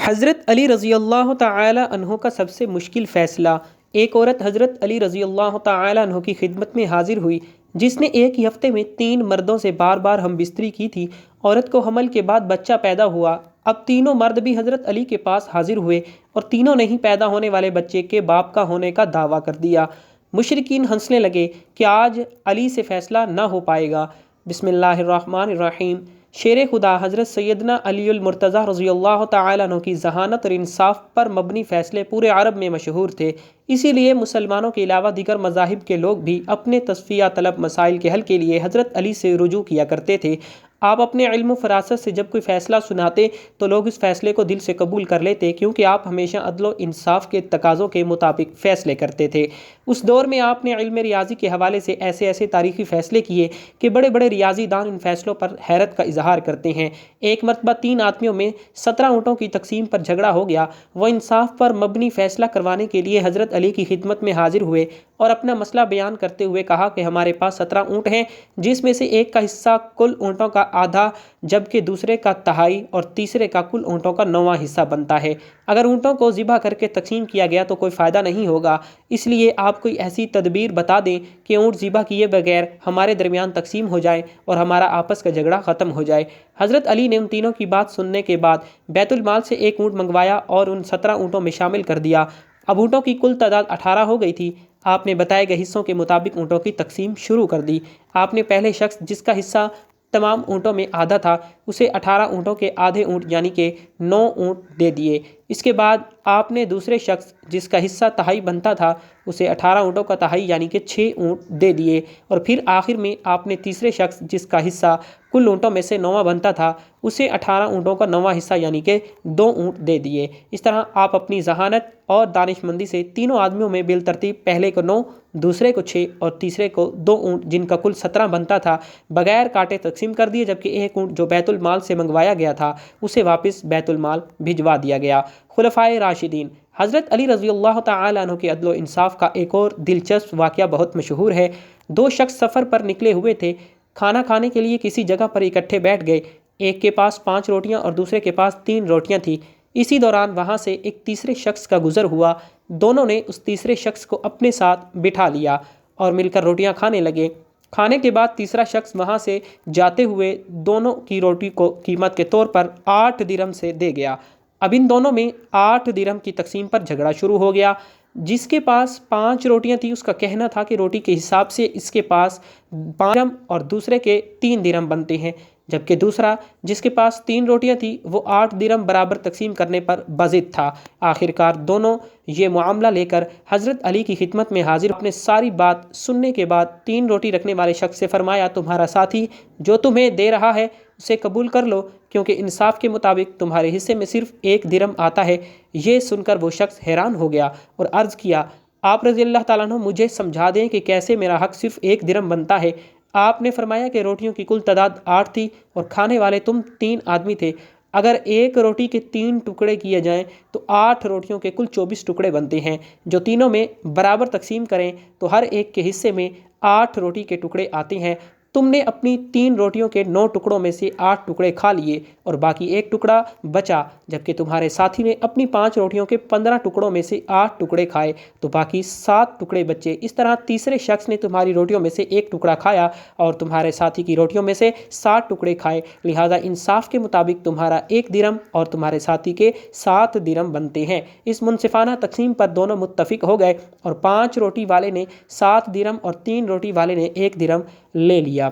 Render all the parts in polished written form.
حضرت علی رضی اللہ تعالی عنہ کا سب سے مشکل فیصلہ۔ ایک عورت حضرت علی رضی اللہ تعالی عنہ کی خدمت میں حاضر ہوئی جس نے ایک ہی ہفتے میں 3 مردوں سے بار بار ہم بستری کی تھی۔ عورت کو حمل کے بعد بچہ پیدا ہوا۔ اب تینوں مرد بھی حضرت علی کے پاس حاضر ہوئے اور تینوں نے ہی پیدا ہونے والے بچے کے باپ کا ہونے کا دعویٰ کر دیا۔ مشرکین ہنسنے لگے کہ آج علی سے فیصلہ نہ ہو پائے گا۔ بسم اللہ الرحمن الرحیم۔ شیر خدا حضرت سیدنا علی المرتضیٰ رضی اللہ تعالیٰ عنہ کی ذہانت اور انصاف پر مبنی فیصلے پورے عرب میں مشہور تھے، اسی لیے مسلمانوں کے علاوہ دیگر مذاہب کے لوگ بھی اپنے تصفیہ طلب مسائل کے حل کے لیے حضرت علی سے رجوع کیا کرتے تھے۔ آپ اپنے علم و فراست سے جب کوئی فیصلہ سناتے تو لوگ اس فیصلے کو دل سے قبول کر لیتے، کیونکہ آپ ہمیشہ عدل و انصاف کے تقاضوں کے مطابق فیصلے کرتے تھے۔ اس دور میں آپ نے علم ریاضی کے حوالے سے ایسے تاریخی فیصلے کیے کہ بڑے بڑے ریاضی دان ان فیصلوں پر حیرت کا اظہار کرتے ہیں۔ ایک مرتبہ 3 آدمیوں میں 17 اونٹوں کی تقسیم پر جھگڑا ہو گیا۔ وہ انصاف پر مبنی فیصلہ کروانے کے لیے حضرت علی کی خدمت میں حاضر ہوئے اور اپنا مسئلہ بیان کرتے ہوئے کہا کہ ہمارے پاس 17 اونٹ ہیں، جس میں سے ایک کا حصہ کل اونٹوں کا آدھا، جبکہ دوسرے کا تہائی اور تیسرے کا کل اونٹوں کا 9واں حصہ بنتا ہے۔ اگر اونٹوں کو ذبح کر کے تقسیم کیا گیا تو کوئی فائدہ نہیں ہوگا، اس لیے آپ کوئی ایسی تدبیر بتا دیں کہ اونٹ ذبح کیے بغیر ہمارے درمیان تقسیم ہو جائے اور ہمارا آپس کا جھگڑا ختم ہو جائے۔ حضرت علی نے ان تینوں کی بات سننے کے بعد بیت المال سے ایک اونٹ منگوایا اور ان 17 اونٹوں میں شامل کر دیا۔ اب اونٹوں کی کل تعداد 18 ہو گئی تھی۔ آپ نے بتائے گئے حصوں کے مطابق اونٹوں کی تقسیم شروع کر دی۔ آپ نے پہلے شخص جس کا حصہ تمام اونٹوں میں آدھا تھا اسے 18 اونٹوں کے آدھے اونٹ یعنی کہ 9 اونٹ دے دیے۔ اس کے بعد آپ نے دوسرے شخص جس کا حصہ تہائی بنتا تھا اسے 18 اونٹوں کا تہائی یعنی کہ 6 اونٹ دے دیے، اور پھر آخر میں آپ نے تیسرے شخص جس کا حصہ کل اونٹوں میں سے 9واں بنتا تھا اسے 18 اونٹوں کا 9واں حصہ یعنی کہ 2 اونٹ دے دیے۔ اس طرح آپ اپنی ذہانت اور دانش مندی سے تینوں آدمیوں میں بالترتیب پہلے کو 9، دوسرے کو 6 اور تیسرے کو 2 اونٹ جن کا کل 17 بنتا تھا بغیر کاٹے تقسیم کر دیے، جبکہ ایک اونٹ جو بیت المال سے منگوایا گیا تھا اسے واپس بیت المال بھجوا دیا گیا۔ خلفائے راشدین۔ حضرت علی رضی اللہ تعالیٰ عنہ کے عدل و انصاف کا ایک اور دلچسپ واقعہ بہت مشہور ہے۔ 2 شخص سفر پر نکلے ہوئے تھے، کھانا کھانے کے لیے کسی جگہ پر اکٹھے بیٹھ گئے۔ ایک کے پاس 5 روٹیاں اور دوسرے کے پاس 3 روٹیاں تھیں۔ اسی دوران وہاں سے ایک تیسرے شخص کا گزر ہوا۔ دونوں نے اس تیسرے شخص کو اپنے ساتھ بٹھا لیا اور مل کر روٹیاں کھانے لگے۔ کھانے کے بعد تیسرا شخص وہاں سے جاتے ہوئے دونوں کی روٹی کو قیمت کے طور پر 8 درہم سے دے گیا۔ اب ان دونوں میں 8 درہم کی تقسیم پر جھگڑا شروع ہو گیا۔ جس کے پاس 5 روٹیاں تھیں اس کا کہنا تھا کہ روٹی کے حساب سے اس کے پاس 5 درہم اور دوسرے کے 3 درہم بنتے ہیں، جبکہ دوسرا جس کے پاس 3 روٹیاں تھیں وہ 8 درہم برابر تقسیم کرنے پر بضد تھا۔ آخرکار دونوں یہ معاملہ لے کر حضرت علی کی خدمت میں حاضر۔ اپنے ساری بات سننے کے بعد 3 روٹی رکھنے والے شخص سے فرمایا، تمہارا ساتھی جو تمہیں دے رہا ہے اسے قبول کر لو، کیونکہ انصاف کے مطابق تمہارے حصے میں صرف 1 درہم آتا ہے۔ یہ سن کر وہ شخص حیران ہو گیا اور عرض کیا، آپ رضی اللہ تعالیٰ عنہ مجھے سمجھا دیں کہ کیسے میرا حق صرف 1 درہم بنتا ہے۔ آپ نے فرمایا کہ روٹیوں کی کل تعداد 8 تھی اور کھانے والے تم 3 آدمی تھے۔ اگر ایک روٹی کے 3 ٹکڑے کیے جائیں تو 8 روٹیوں کے کل 24 ٹکڑے بنتے ہیں، جو تینوں میں برابر تقسیم کریں تو ہر ایک کے حصے میں 8 روٹی کے ٹکڑے آتے ہیں۔ تم نے اپنی 3 روٹیوں کے 9 ٹکڑوں میں سے 8 ٹکڑے کھا لیے اور باقی 1 ٹکڑا بچا، جبکہ تمہارے ساتھی نے اپنی 5 روٹیوں کے 15 ٹکڑوں میں سے 8 ٹکڑے کھائے تو باقی 7 ٹکڑے بچے۔ اس طرح تیسرے شخص نے تمہاری روٹیوں میں سے 1 ٹکڑا کھایا اور تمہارے ساتھی کی روٹیوں میں سے 7 ٹکڑے کھائے، لہذا انصاف کے مطابق تمہارا 1 درہم اور تمہارے ساتھی کے 7 درہم بنتے ہیں۔ اس منصفانہ تقسیم پر دونوں متفق ہو گئے اور 5 روٹی والے نے 7 درہم اور 3 روٹی والے نے 1 درہم لے لیا۔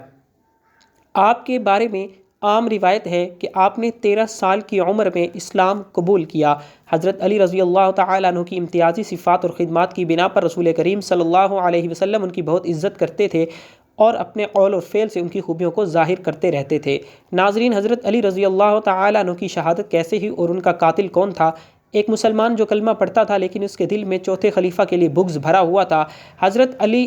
آپ کے بارے میں عام روایت ہے کہ آپ نے 13 سال کی عمر میں اسلام قبول کیا۔ حضرت علی رضی اللہ تعالیٰ عنہ کی امتیازی صفات اور خدمات کی بنا پر رسول کریم صلی اللہ علیہ وسلم ان کی بہت عزت کرتے تھے اور اپنے قول اور فعل سے ان کی خوبیوں کو ظاہر کرتے رہتے تھے۔ ناظرین، حضرت علی رضی اللہ تعالیٰ عنہ کی شہادت کیسے ہوئی اور ان کا قاتل کون تھا؟ ایک مسلمان جو کلمہ پڑھتا تھا لیکن اس کے دل میں چوتھے خلیفہ کے لیے بغض بھرا ہوا تھا۔ حضرت علی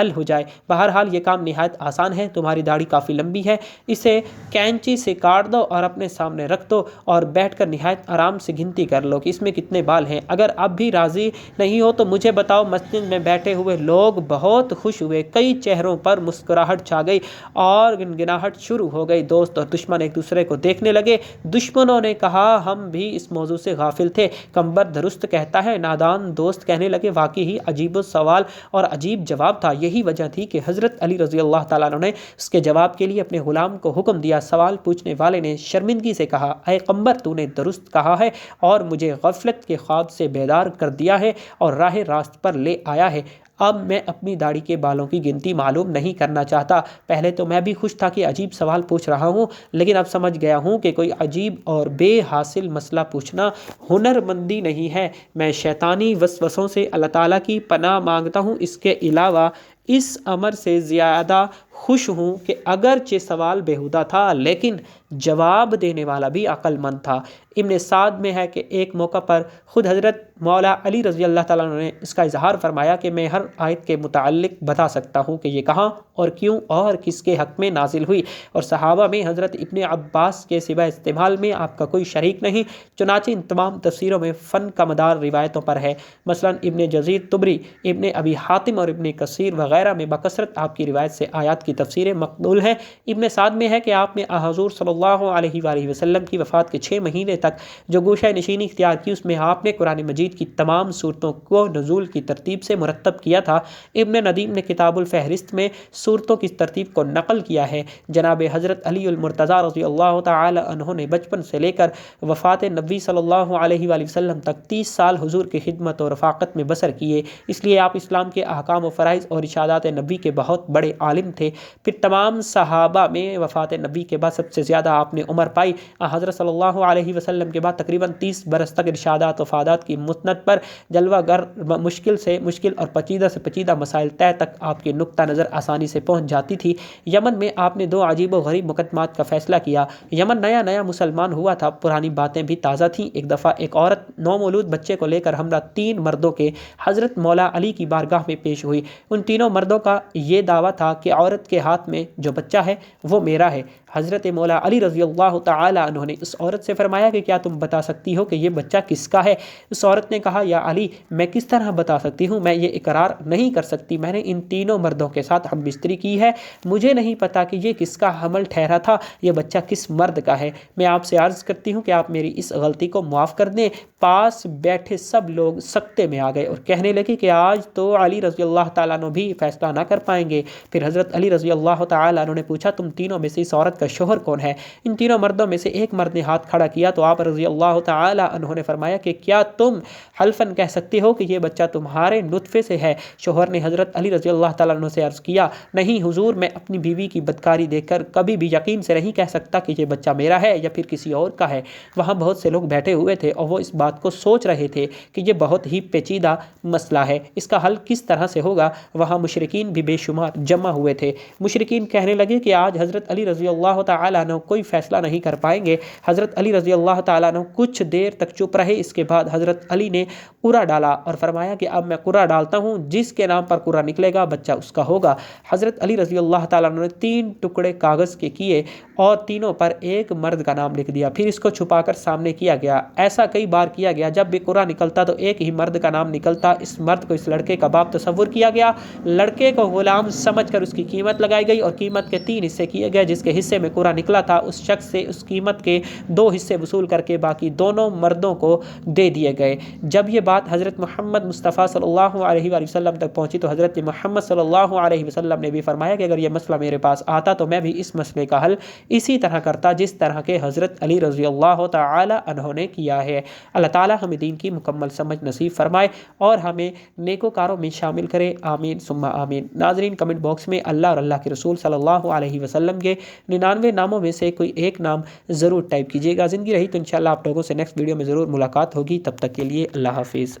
حل ہو جائے۔ بہرحال یہ کام نہایت آسان ہے، تمہاری داڑھی کافی لمبی ہے، اسے کینچی سے کاٹ دو اور اپنے سامنے رکھ دو اور بیٹھ کر نہایت آرام سے گنتی کر لو کہ اس میں کتنے بال ہیں۔ اگر اب بھی راضی نہیں ہو تو مجھے بتاؤ۔ مسجد میں بیٹھے ہوئے لوگ بہت خوش ہوئے، کئی چہروں پر مسکراہٹ چھا گئی اور گنگناہٹ شروع ہو گئی۔ دوست اور دشمن ایک دوسرے کو دیکھنے لگے۔ دشمنوں نے کہا ہم بھی اس موضوع سے غافل تھے، قمبر درست کہتا ہے۔ نادان دوست کہنے لگے واقعی ہی عجیب سوال اور عجیب جواب تھا۔ یہی وجہ تھی کہ حضرت علی رضی اللہ تعالیٰ عنہ نے اس کے جواب کے لیے اپنے غلام کو حکم دیا۔ سوال پوچھنے والے نے شرمندگی سے کہا اے قمبر، تو نے درست کہا ہے اور مجھے غفلت کے خواب سے بیدار کر دیا ہے اور راہ راست پر لے آیا ہے۔ اب میں اپنی داڑھی کے بالوں کی گنتی معلوم نہیں کرنا چاہتا۔ پہلے تو میں بھی خوش تھا کہ عجیب سوال پوچھ رہا ہوں، لیکن اب سمجھ گیا ہوں کہ کوئی عجیب اور بے حاصل مسئلہ پوچھنا ہنرمندی نہیں ہے۔ میں شیطانی وسوسوں سے اللہ تعالیٰ کی پناہ مانگتا ہوں۔ اس کے علاوہ اس امر سے زیادہ خوش ہوں کہ اگرچہ سوال بیہودہ تھا لیکن جواب دینے والا بھی عقل مند تھا۔ ابن سعد میں ہے کہ ایک موقع پر خود حضرت مولا علی رضی اللہ تعالیٰ عنہ نے اس کا اظہار فرمایا کہ میں ہر آیت کے متعلق بتا سکتا ہوں کہ یہ کہاں اور کیوں اور کس کے حق میں نازل ہوئی، اور صحابہ میں حضرت ابن عباس کے سوا استعمال میں آپ کا کوئی شریک نہیں۔ چنانچہ ان تمام تفسیروں میں فن کا مدار روایتوں پر ہے۔ مثلا ابن جزیر طبری، ابن ابی حاتم اور ابن کثیر وغیرہ میں بکثرت آپ کی روایت سے آیات کی تفسیریں مقبول ہیں۔ ابن سعد میں ہے کہ آپ نے حضور صلی اللہ علیہ وآلہ وسلم کی وفات کے 6 مہینے تک جو گوشہ نشینی اختیار کی اس میں آپ نے قرآن مجید کی تمام صورتوں کو نزول کی ترتیب سے مرتب کیا تھا۔ ابن ندیم نے کتاب الفہرست میں صورتوں کی ترتیب کو نقل کیا ہے۔ جناب حضرت علی المرتضیٰ رضی اللہ تعالی عنہ نے بچپن سے لے کر وفات نبی صلی اللہ علیہ وآلہ وسلم تک 30 سال حضور کی خدمت اور رفاقت میں بسر کیے، اس لیے آپ اسلام کے احکام و فرائض اور ارشادات نبی کے بہت بڑے عالم تھے۔ پھر تمام صحابہ میں وفات نبی کے بعد سب سے زیادہ آپ نے عمر پائی۔ حضرت صلی اللہ علیہ وسلم کے بعد تقریباً 30 برس تک ارشادات و فادات کی مسند پر جلوہ گر مشکل سے مشکل اور پیچیدہ سے پیچیدہ مسائل طے تک آپ کی نقطہ نظر آسانی سے پہنچ جاتی تھی۔ یمن میں آپ نے 2 عجیب و غریب مقدمات کا فیصلہ کیا۔ یمن نیا نیا مسلمان ہوا تھا، پرانی باتیں بھی تازہ تھیں۔ ایک دفعہ ایک عورت نومولود بچے کو لے کر ہمراہ 3 مردوں کے حضرت مولا علی کی بارگاہ میں پیش ہوئی۔ ان تینوں مردوں کا یہ دعویٰ تھا کہ عورت کے ہاتھ میں جو بچہ ہے وہ میرا ہے۔ حضرت مولا علی رضی اللہ تعالی عنہ نے اس عورت سے فرمایا کہ کیا تم بتا سکتی ہو کہ یہ بچہ کس کا ہے؟ اس عورت نے کہا یا علی، میں کس طرح بتا سکتی ہوں، میں یہ اقرار نہیں کر سکتی، میں نے ان تینوں مردوں کے ساتھ ہم بستری کی ہے، مجھے نہیں پتا کہ یہ کس کا حمل ٹھہرا تھا، یہ بچہ کس مرد کا ہے۔ میں آپ سے عرض کرتی ہوں کہ آپ میری اس غلطی کو معاف کر دیں۔ پاس بیٹھے سب لوگ سکتے میں آ گئے اور کہنے لگے کہ آج تو علی رضی اللہ تعالیٰ عنہ بھی فیصلہ نہ کر پائیں گے۔ پھر حضرت علی رضی اللہ تعالیٰ عنہ نے پوچھا تم تینوں میں سے اس عورت کا شوہر کون ہے؟ ان تینوں مردوں میں سے ایک مرد نے ہاتھ کھڑا کیا تو آپ رضی اللہ تعالیٰ عنہ نے فرمایا کہ کیا تم حلفاً کہہ سکتے ہو کہ یہ بچہ تمہارے نطفے سے ہے؟ شوہر نے حضرت علی رضی اللہ تعالیٰ عنہ سے عرض کیا نہیں حضور، میں اپنی بیوی کی بدکاری دیکھ کر کبھی بھی یقین سے نہیں کہہ سکتا کہ یہ بچہ میرا ہے یا پھر کسی اور کا ہے۔ وہاں بہت سے لوگ بیٹھے ہوئے تھے اور وہ اس بات کو سوچ رہے تھے کہ یہ بہت ہی پیچیدہ مسئلہ ہے، اس کا حل کس طرح سے ہوگا۔ وہاں مشرکین بھی بے شمار جمع ہوئے تھے۔ مشرکین کہنے لگے کہ آج حضرت علی رضی اللہ تعالیٰ عنہ کوئی فیصلہ نہیں کر پائیں گے۔ حضرت علی رضی اللہ تعالیٰ عنہ کچھ دیر تک چپ رہے۔ اس کے بعد حضرت علی نے قرعہ ڈالا اور فرمایا کہ اب میں قرعہ ڈالتا ہوں، جس کے نام پر قرعہ نکلے گا بچہ اس کا ہوگا۔ حضرت علی رضی اللہ تعالیٰ عنہ نے 3 ٹکڑے کاغذ کے کیے اور تینوں پر ایک مرد کا نام لکھ دیا، پھر اس کو چھپا کر سامنے کیا گیا۔ ایسا کئی بار کیا گیا، جب بھی قرعہ نکلتا تو ایک ہی مرد کا نام نکلتا۔ اس مرد کو اس لڑکے کا باپ تصور کیا گیا، لڑکے کو غلام سمجھ کر اس کی قیمت لگائی گئی اور قیمت کے 3 حصے کیے گئے۔ جس کے حصے میں قرعہ نکلا تھا اس شخص سے اس قیمت کے 2 حصے وصول کر کے باقی دونوں مردوں کو دے دیے گئے۔ جب یہ بات حضرت محمد مصطفیٰ صلی اللہ علیہ وآلہ وسلم تک پہنچی تو حضرت محمد صلی اللہ علیہ وسلم نے بھی فرمایا کہ اگر یہ مسئلہ میرے پاس آتا تو میں بھی اس مسئلے کا حل اسی طرح کرتا جس طرح کے حضرت علی رضی اللہ تعالی عنہ نے کیا ہے۔ اللہ تعالی ہمیں دین کی مکمل سمجھ نصیب فرمائے اور ہمیں نیکوکاروں میں شامل کرے، آمین ثم آمین۔ ناظرین، کمنٹ باکس میں اللہ اور اللہ کے رسول صلی اللہ علیہ وسلم کے 99 ناموں میں سے کوئی ایک نام ضرور ٹائپ کیجیے گا۔ زندگی رہی تو انشاءاللہ آپ لوگوں سے نیکسٹ ویڈیو میں ضرور ملاقات ہوگی، تب تک کے لیے اللہ حافظ۔